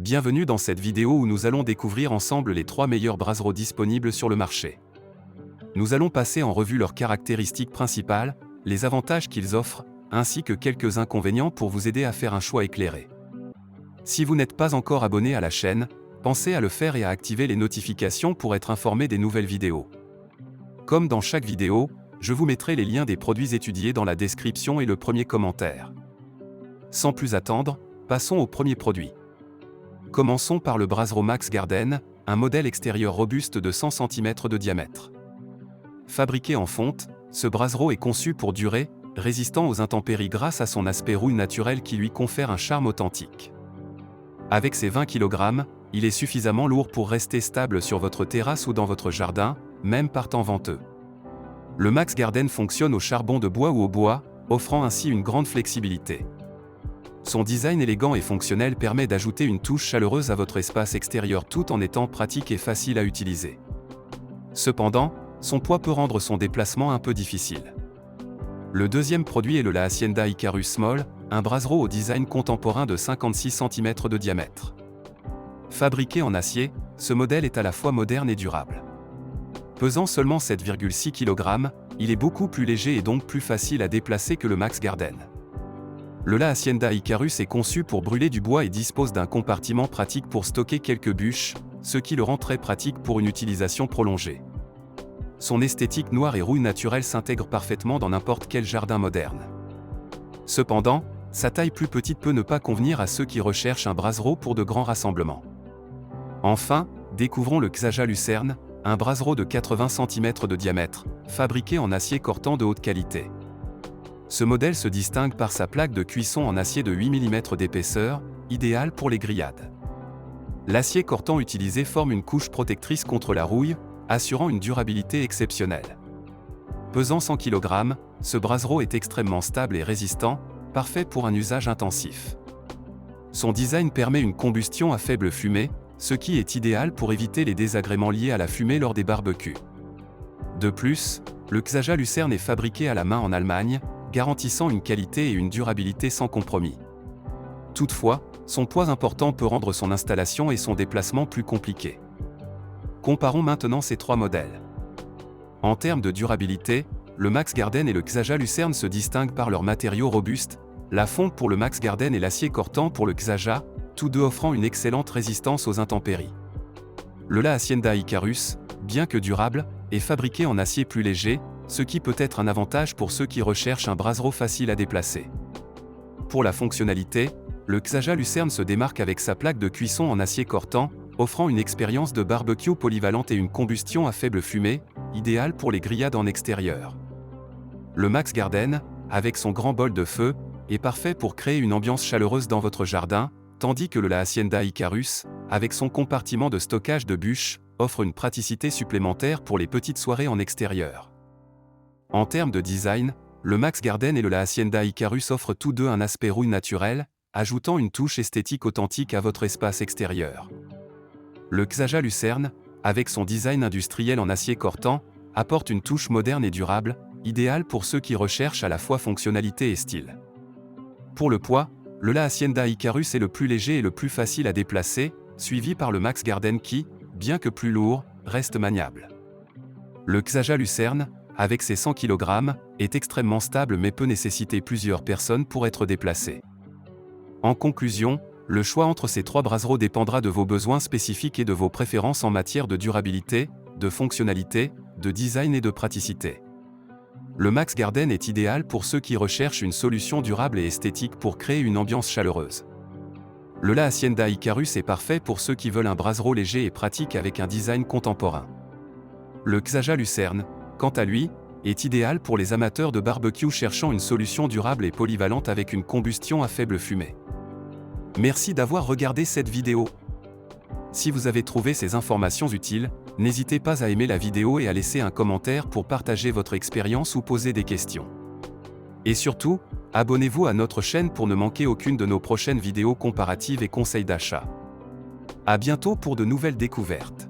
Bienvenue dans cette vidéo où nous allons découvrir ensemble les 3 meilleurs brasserots disponibles sur le marché. Nous allons passer en revue leurs caractéristiques principales, les avantages qu'ils offrent, ainsi que quelques inconvénients pour vous aider à faire un choix éclairé. Si vous n'êtes pas encore abonné à la chaîne, pensez à le faire et à activer les notifications pour être informé des nouvelles vidéos. Comme dans chaque vidéo, je vous mettrai les liens des produits étudiés dans la description et le premier commentaire. Sans plus attendre, passons au premier produit. Commençons par le brasero Max Garden, un modèle extérieur robuste de 100 cm de diamètre. Fabriqué en fonte, ce brasero est conçu pour durer, résistant aux intempéries grâce à son aspect rouille naturel qui lui confère un charme authentique. Avec ses 20 kg, il est suffisamment lourd pour rester stable sur votre terrasse ou dans votre jardin, même par temps venteux. Le Max Garden fonctionne au charbon de bois ou au bois, offrant ainsi une grande flexibilité. Son design élégant et fonctionnel permet d'ajouter une touche chaleureuse à votre espace extérieur tout en étant pratique et facile à utiliser. Cependant, son poids peut rendre son déplacement un peu difficile. Le deuxième produit est le La Hacienda Icarus Small, un brasero au design contemporain de 56 cm de diamètre. Fabriqué en acier, ce modèle est à la fois moderne et durable. Pesant seulement 7,6 kg, il est beaucoup plus léger et donc plus facile à déplacer que le Max Garden. Le La Hacienda Icarus est conçu pour brûler du bois et dispose d'un compartiment pratique pour stocker quelques bûches, ce qui le rend très pratique pour une utilisation prolongée. Son esthétique noire et rouille naturelle s'intègre parfaitement dans n'importe quel jardin moderne. Cependant, sa taille plus petite peut ne pas convenir à ceux qui recherchent un brasero pour de grands rassemblements. Enfin, découvrons le Xaja Lucerne, un brasero de 80 cm de diamètre, fabriqué en acier cortant de haute qualité. Ce modèle se distingue par sa plaque de cuisson en acier de 8 mm d'épaisseur, idéale pour les grillades. L'acier cortant utilisé forme une couche protectrice contre la rouille, assurant une durabilité exceptionnelle. Pesant 100 kg, ce brasero est extrêmement stable et résistant, parfait pour un usage intensif. Son design permet une combustion à faible fumée, ce qui est idéal pour éviter les désagréments liés à la fumée lors des barbecues. De plus, le Xaja Lucerne est fabriqué à la main en Allemagne, garantissant une qualité et une durabilité sans compromis. Toutefois, son poids important peut rendre son installation et son déplacement plus compliqués. Comparons maintenant ces 3 modèles. En termes de durabilité, le Max Garden et le Xaja Lucerne se distinguent par leurs matériaux robustes, la fonte pour le Max Garden et l'acier cortant pour le Xaja, tous deux offrant une excellente résistance aux intempéries. Le La Hacienda Icarus, bien que durable, est fabriqué en acier plus léger, ce qui peut être un avantage pour ceux qui recherchent un brasero facile à déplacer. Pour la fonctionnalité, le Xaja Lucerne se démarque avec sa plaque de cuisson en acier cortant, offrant une expérience de barbecue polyvalente et une combustion à faible fumée, idéale pour les grillades en extérieur. Le Max Garden, avec son grand bol de feu, est parfait pour créer une ambiance chaleureuse dans votre jardin, tandis que le La Hacienda Icarus, avec son compartiment de stockage de bûches, offre une praticité supplémentaire pour les petites soirées en extérieur. En termes de design, le Max Garden et le La Hacienda Icarus offrent tous deux un aspect rouille naturel, ajoutant une touche esthétique authentique à votre espace extérieur. Le Xaja Lucerne, avec son design industriel en acier cortant, apporte une touche moderne et durable, idéale pour ceux qui recherchent à la fois fonctionnalité et style. Pour le poids, le La Hacienda Icarus est le plus léger et le plus facile à déplacer, suivi par le Max Garden qui, bien que plus lourd, reste maniable. Le Xaja Lucerne, avec ses 100 kg, est extrêmement stable mais peut nécessiter plusieurs personnes pour être déplacé. En conclusion, le choix entre ces 3 braseros dépendra de vos besoins spécifiques et de vos préférences en matière de durabilité, de fonctionnalité, de design et de praticité. Le Max Garden est idéal pour ceux qui recherchent une solution durable et esthétique pour créer une ambiance chaleureuse. Le La Hacienda Icarus est parfait pour ceux qui veulent un brasero léger et pratique avec un design contemporain. Le Xaja Lucerne, quant à lui, est idéal pour les amateurs de barbecue cherchant une solution durable et polyvalente avec une combustion à faible fumée. Merci d'avoir regardé cette vidéo. Si vous avez trouvé ces informations utiles, n'hésitez pas à aimer la vidéo et à laisser un commentaire pour partager votre expérience ou poser des questions. Et surtout, abonnez-vous à notre chaîne pour ne manquer aucune de nos prochaines vidéos comparatives et conseils d'achat. À bientôt pour de nouvelles découvertes.